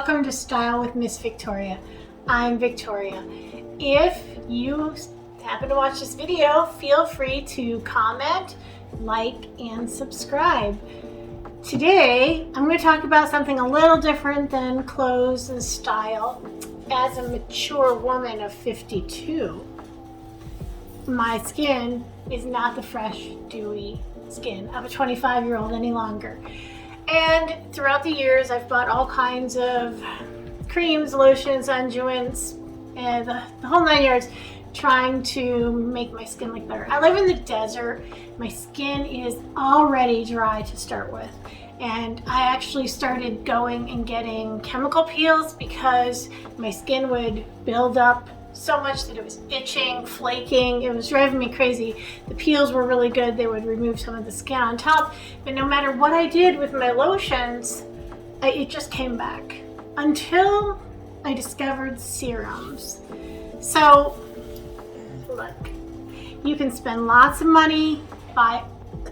welcome to Style with Miss Victoria. I'm Victoria. If you happen to watch this video, feel free to comment, like, and subscribe. Today, I'm going to talk about something a little different than clothes and style. As a mature woman of 52, my skin is not the fresh, dewy skin of a 25-year-old any longer. And throughout the years, I've bought all kinds of creams, lotions, unguents, and the whole 9 yards, trying to make my skin look better. I live in the desert. My skin is already dry to start with. And I actually started going and getting chemical peels because my skin would build up so much that it was itching, flaking. It was driving me crazy. The peels were really good. They would remove some of the skin on top. But no matter what I did with my lotions, it just came back until I discovered serums. So look, you can spend lots of money, buy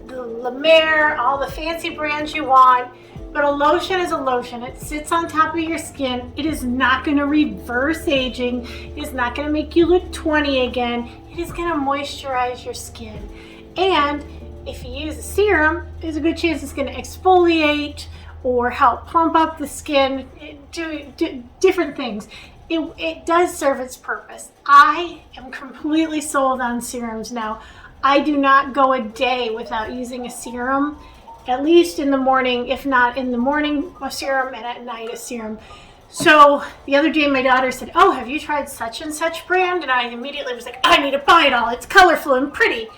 the La Mer, all the fancy brands you want, but a lotion is a lotion. It sits on top of your skin. It is not going to reverse aging. It is not going to make you look 20 again. It is going to moisturize your skin. And if you use a serum, there's a good chance it's going to exfoliate or help plump up the skin, do different things. It does serve its purpose. I am completely sold on serums now. I do not go a day without using a serum, at least in the morning, if not in the morning a serum and at night a serum. So the other day my daughter said, "Oh, have you tried such and such brand?" And I immediately was like, I need to buy it all. It's colorful and pretty.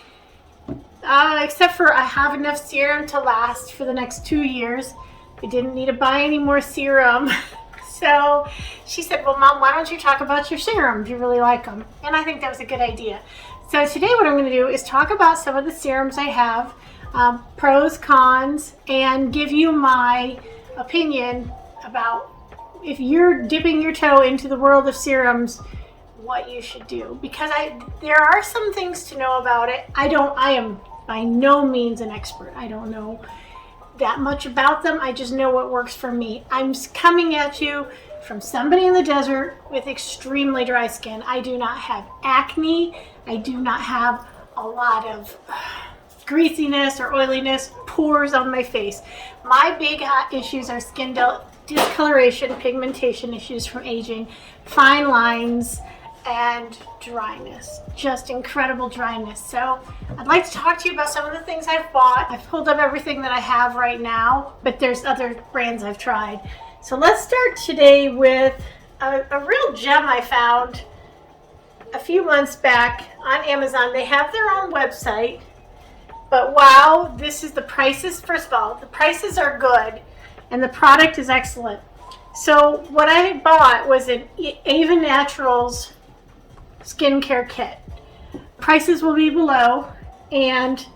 Except for I have enough serum to last for the next 2 years. I didn't need to buy any more serum. So she said, "Well, Mom, why don't you talk about your serums? You really like them." And I think that was a good idea. So today what I'm going to do is talk about some of the serums I have, pros, cons, and give you my opinion about if you're dipping your toe into the world of serums, what you should do. Because there are some things to know about it. I am by no means an expert. I don't know that much about them. I just know what works for me. I'm coming at you from somebody in the desert with extremely dry skin. I do not have acne. I do not have a lot of greasiness or oiliness, pores on my face. My big issues are skin discoloration, pigmentation issues from aging, fine lines, and dryness, just incredible dryness. So I'd like to talk to you about some of the things I've bought. I've pulled up everything that I have right now, but there's other brands I've tried. So let's start today with a real gem I found a few months back on Amazon. They have their own website, but wow, this is the prices. First of all, the prices are good and the product is excellent. So what I bought was an Eva Naturals skincare kit. Prices will be below, and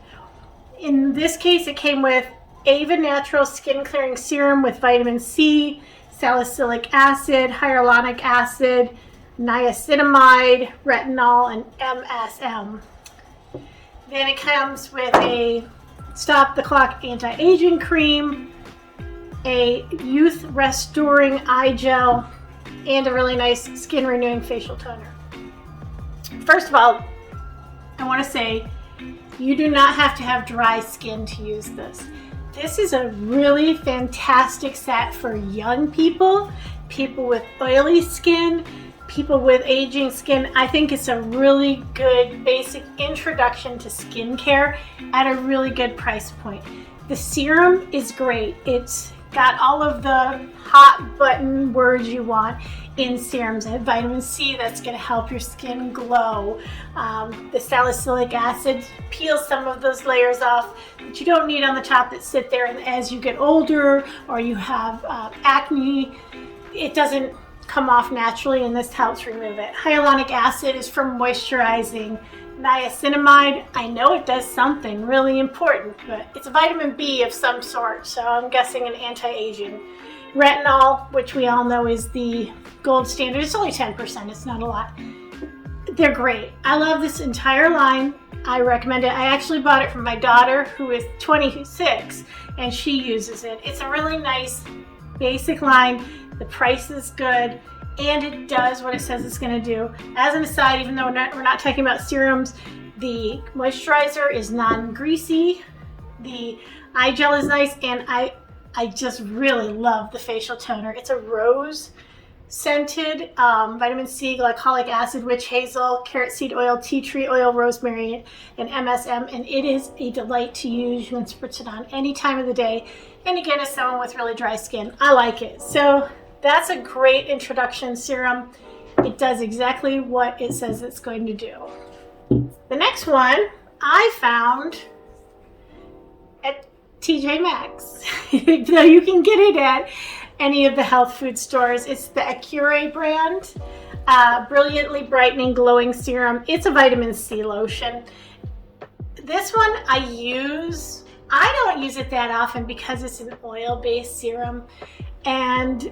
in this case it came with Eva Naturals Skin Clearing Serum with vitamin C, salicylic acid, hyaluronic acid, niacinamide, retinol, and MSM. Then it comes with a Stop the Clock anti-aging cream, a youth restoring eye gel, and a really nice skin renewing facial toner. First of all, I want to say you do not have to have dry skin to use this. This is a really fantastic set for young people, people with oily skin, people with aging skin. I think it's a really good basic introduction to skincare at a really good price point. The serum is great. It's got all of the hot button words you want in serums. I have vitamin C that's going to help your skin glow. The salicylic acid peels some of those layers off that you don't need on the top that sit there, and as you get older or you have acne, it doesn't come off naturally, and this helps remove it. Hyaluronic acid is for moisturizing. Niacinamide, I know it does something really important, but it's a vitamin B of some sort, so I'm guessing an anti-aging. Retinol, which we all know is the gold standard, it's only 10%, it's not a lot. They're great. I love this entire line. I recommend it. I actually bought it from my daughter, who is 26, and she uses it. It's a really nice basic line. the price is good, and it does what it says it's going to do. As an aside, even though we're not talking about serums, the moisturizer is non-greasy, the eye gel is nice, and I just really love the facial toner. It's a rose scented, vitamin C, glycolic acid, witch hazel, carrot seed oil, tea tree oil, rosemary, and MSM, and it is a delight to use. You can spritz it on any time of the day, and again, as someone with really dry skin, I like it. So that's a great introduction serum. It does exactly what it says it's going to do. The next one I found at TJ Maxx, though you can get it at any of the health food stores. It's the Acure brand, Brilliantly Brightening Glowing Serum. It's a vitamin C lotion. This one I don't use it that often because it's an oil-based serum, and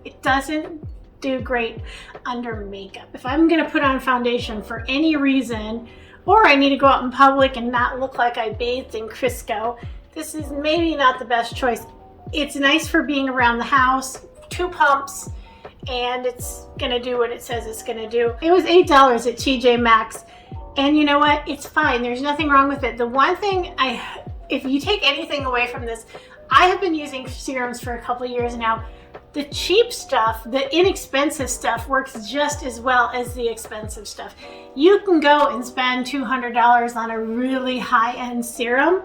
it doesn't do great under makeup. If I'm gonna put on foundation for any reason, or I need to go out in public and not look like I bathed in Crisco, this is maybe not the best choice. It's nice for being around the house, 2 pumps, and it's gonna do what it says it's gonna do. It was $8 at TJ Maxx, and you know what? It's fine. There's nothing wrong with it. The one thing if you take anything away from this, I have been using serums for a couple of years now. The cheap stuff, the inexpensive stuff, works just as well as the expensive stuff. You can go and spend $200 on a really high-end serum,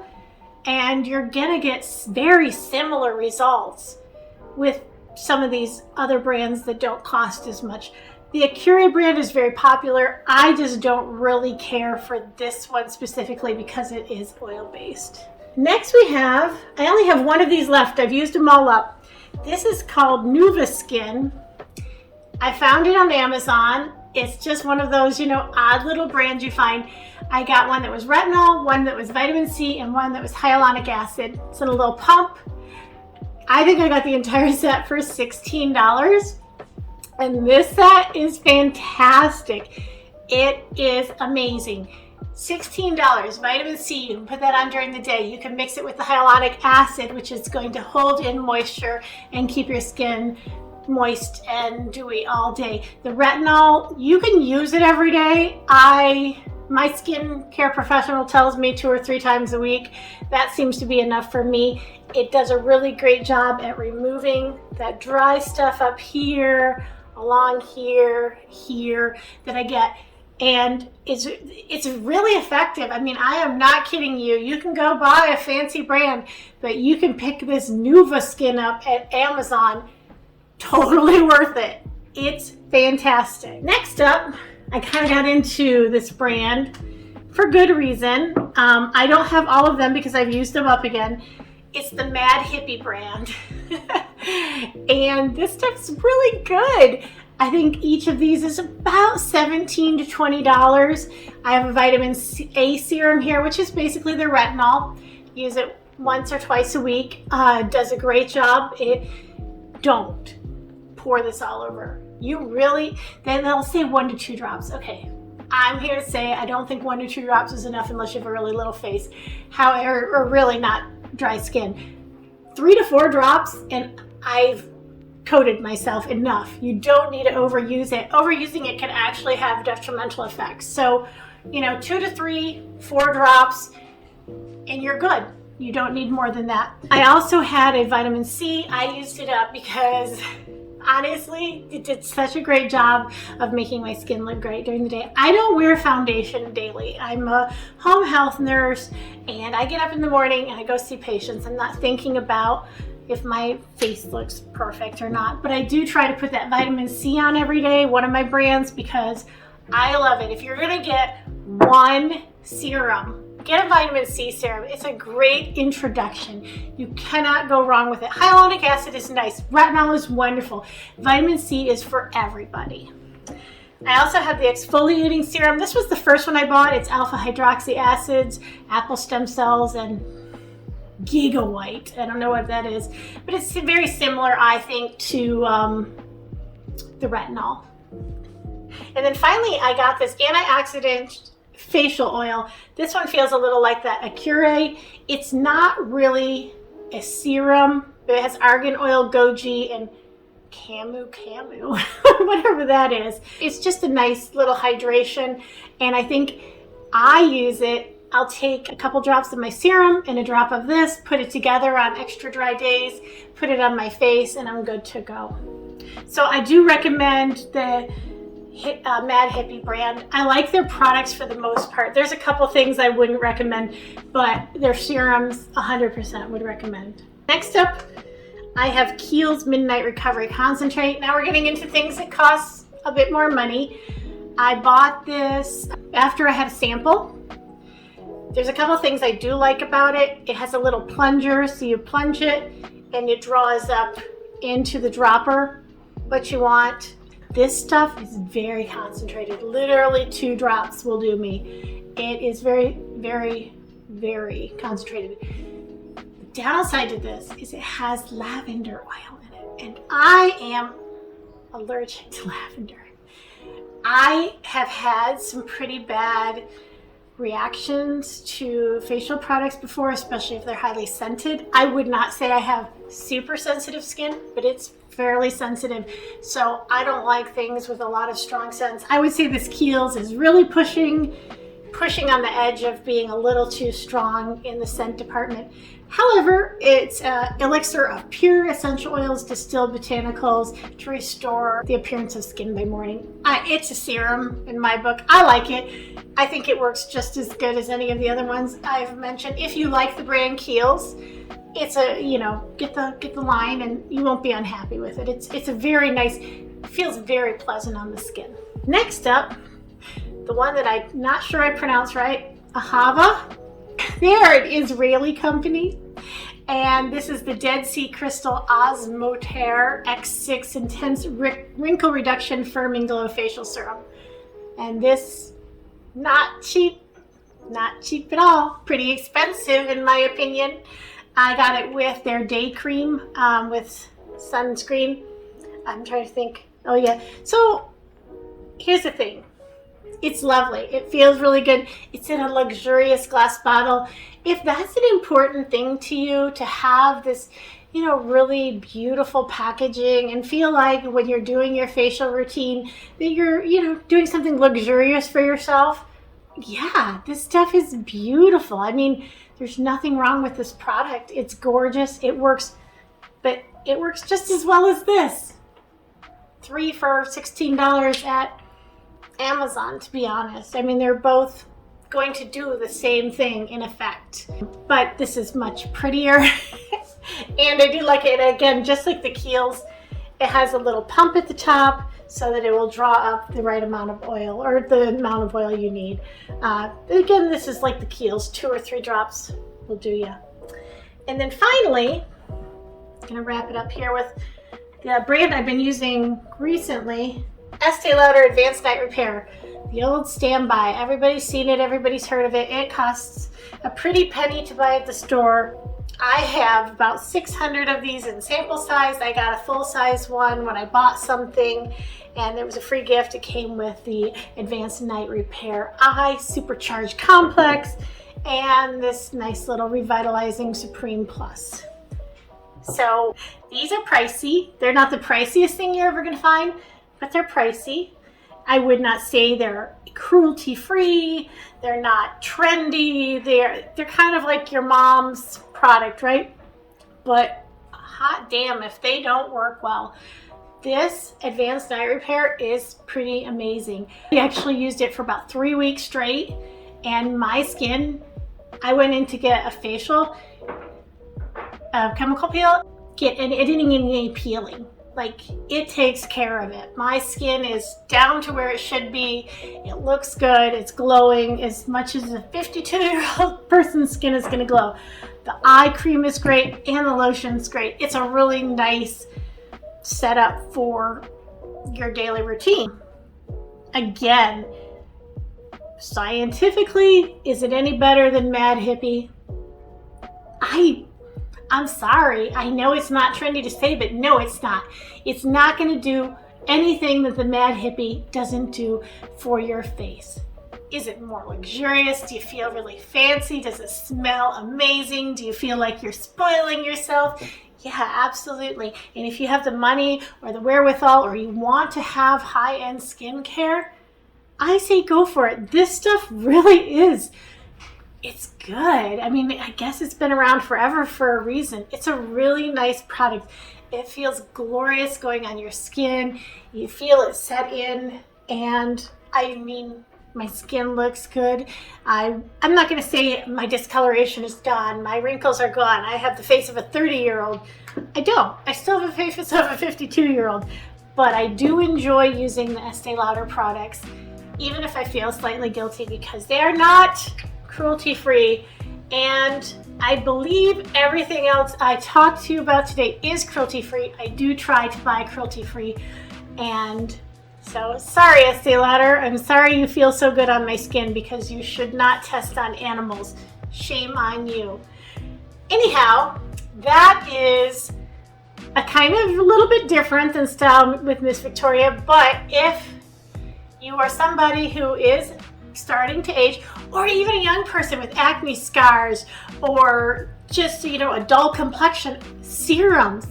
and you're gonna get very similar results with some of these other brands that don't cost as much. The Acure brand is very popular. I just don't really care for this one specifically because it is oil-based. Next I only have one of these left. I've used them all up. This is called Nuva Skin. I found it on Amazon. It's just one of those, odd little brands you find. I got one that was retinol, one that was vitamin C, and one that was hyaluronic acid. It's in a little pump. I think I got the entire set for $16. And this set is fantastic. It is amazing. $16, vitamin C, you can put that on during the day. You can mix it with the hyaluronic acid, which is going to hold in moisture and keep your skin moist and dewy all day. The retinol, you can use it every day. My skincare professional tells me 2 or 3 times a week. That seems to be enough for me. It does a really great job at removing that dry stuff up here, along here that I get. And it's really effective. I mean, I am not kidding you. You can go buy a fancy brand, but you can pick this Nuva Skin up at Amazon. Totally worth it. It's fantastic. Next up, I kind of got into this brand for good reason. I don't have all of them because I've used them up again. It's the Mad Hippie brand. And this stuff's really good. I think each of these is about $17 to $20. I have a vitamin A serum here, which is basically the retinol. Use it once or twice a week. It does a great job. Don't pour this all over. Then they'll say 1 to 2 drops. Okay, I'm here to say I don't think 1 to 2 drops is enough unless you have a really little face, or really not dry skin. 3 to 4 drops, and I've coated myself enough. You don't need to overuse it. Overusing it can actually have detrimental effects. So, 2 to 3, 4 drops, and you're good. You don't need more than that. I also had a vitamin C. I used it up because honestly, it did such a great job of making my skin look great during the day. I don't wear foundation daily. I'm a home health nurse, and I get up in the morning and I go see patients. I'm not thinking about if my face looks perfect or not, but I do try to put that vitamin C on every day, one of my brands, because I love it. If you're gonna get one serum, get a vitamin C serum. It's a great introduction. You cannot go wrong with it. Hyaluronic acid is nice. Retinol is wonderful. Vitamin C is for everybody. I also have the exfoliating serum. This was the first one I bought. It's alpha hydroxy acids, apple stem cells, and Giga White. I don't know what that is, but it's very similar, I think, to the retinol. And then finally, I got this antioxidant facial oil. This one feels a little like that Acure. It's not really a serum, but it has argan oil, goji, and Camu, whatever that is. It's just a nice little hydration, and I think I use it. I'll take a couple drops of my serum and a drop of this, put it together on extra dry days, put it on my face, and I'm good to go. So I do recommend the Mad Hippie brand. I like their products for the most part. There's a couple things I wouldn't recommend, but their serums 100% would recommend. Next up, I have Kiehls Midnight Recovery Concentrate. Now we're getting into things that cost a bit more money. I bought this after I had a sample. There's a couple things I do like about it. It has a little plunger, so you plunge it and it draws up into the dropper what you want. This stuff is very concentrated. Literally 2 drops will do me. It is very, very, very concentrated. The downside to this is it has lavender oil in it, and I am allergic to lavender. I have had some pretty bad reactions to facial products before, especially if they're highly scented. I would not say I have super sensitive skin, but it's fairly sensitive, so I don't like things with a lot of strong scents. I would say this Kiehls is really pushing on the edge of being a little too strong in the scent department. However, it's an elixir of pure essential oils, distilled botanicals to restore the appearance of skin by morning. It's a serum in my book. I like it. I think it works just as good as any of the other ones I've mentioned. If you like the brand Kiehls, it's a, get the line and you won't be unhappy with it. It's a very nice, feels very pleasant on the skin. Next up, the one that I'm not sure I pronounced right, Ahava. They're an Israeli company, and this is the Dead Sea Crystal Osmoter X6 Intense Wrinkle Reduction Firming Glow Facial Serum. And this, not cheap at all. Pretty expensive in my opinion. I got it with their day cream with sunscreen. I'm trying to think. Oh yeah. So here's the thing. It's lovely. It feels really good. It's in a luxurious glass bottle. If that's an important thing to you, to have this, really beautiful packaging and feel like when you're doing your facial routine that you're, doing something luxurious for yourself, yeah, this stuff is beautiful. I mean, there's nothing wrong with this product. It's gorgeous. It works, but it works just as well as this. 3 for $16 at Amazon, to be honest. I mean, they're both going to do the same thing in effect, but this is much prettier. And I do like it. Again, just like the Kiehls, it has a little pump at the top so that it will draw up the right amount of oil, or the amount of oil you need. Again, this is like the Kiehls, 2 or 3 drops will do you. And then finally, I'm gonna wrap it up here with the brand I've been using recently, Estee Lauder Advanced Night Repair. The old standby. Everybody's seen it, everybody's heard of it. It costs a pretty penny to buy at the store. I have about 600 of these in sample size. I got a full size one when I bought something, and it was a free gift. It came with the Advanced Night Repair Eye Supercharged Complex and this nice little Revitalizing Supreme Plus. So these are pricey. They're not the priciest thing you're ever gonna find, but they're pricey. I would not say they're cruelty-free. They're not trendy. They're kind of like your mom's product, right? But hot damn if they don't work well. This Advanced Night Repair is pretty amazing. I actually used it for about 3 weeks straight, and my skin, I went in to get a facial, chemical peel, and it didn't even need peeling. Like, it takes care of it. My skin is down to where it should be. It looks good. It's glowing as much as a 52-year-old person's skin is going to glow. The eye cream is great and the lotion's great. It's a really nice setup for your daily routine. Again, scientifically, is it any better than Mad Hippie? I'm sorry. I know it's not trendy to say, but no, it's not. It's not going to do anything that the Mad Hippie doesn't do for your face. Is it more luxurious? Do you feel really fancy? Does it smell amazing? Do you feel like you're spoiling yourself? Yeah, absolutely. And if you have the money or the wherewithal, or you want to have high-end skincare, I say go for it. This stuff really is. It's good. I mean, I guess it's been around forever for a reason. It's a really nice product. It feels glorious going on your skin. You feel it set in, and I mean, my skin looks good. I'm not going to say my discoloration is gone. My wrinkles are gone. I have the face of a 30-year-old. I don't. I still have the face of a 52-year-old. But I do enjoy using the Estee Lauder products, even if I feel slightly guilty, because they are not cruelty-free. And I believe everything else I talked to you about today is cruelty-free. I do try to buy cruelty-free. And so, sorry, Estee Lauder. I'm sorry you feel so good on my skin, because you should not test on animals. Shame on you. Anyhow, that is a kind of a little bit different than style with Miss Victoria, but if you are somebody who is starting to age, or even a young person with acne scars, or just, a dull complexion, serums,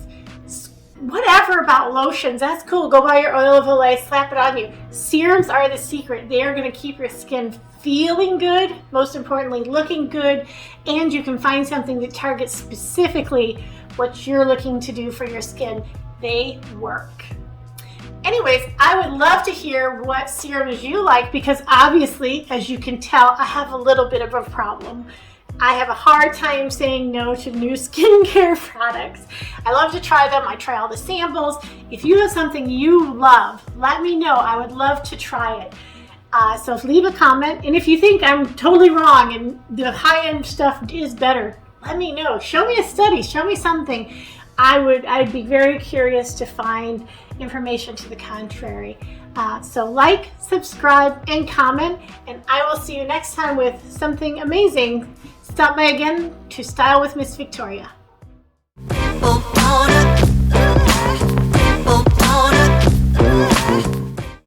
whatever about lotions, that's cool. Go buy your oil of Olay, slap it on you. Serums are the secret. They are going to keep your skin feeling good, most importantly, looking good, and you can find something that targets specifically what you're looking to do for your skin. They work. Anyways, I would love to hear what serums you like, because obviously, as you can tell, I have a little bit of a problem. I have a hard time saying no to new skincare products. I love to try them. I try all the samples. If you have something you love, let me know. I would love to try it. So leave a comment. And if you think I'm totally wrong and the high-end stuff is better, let me know. Show me a study. Show me something. I'd be very curious to find information to the contrary. So like, subscribe, and comment, and I will see you next time with something amazing. Stop by again to Style with Miss Victoria.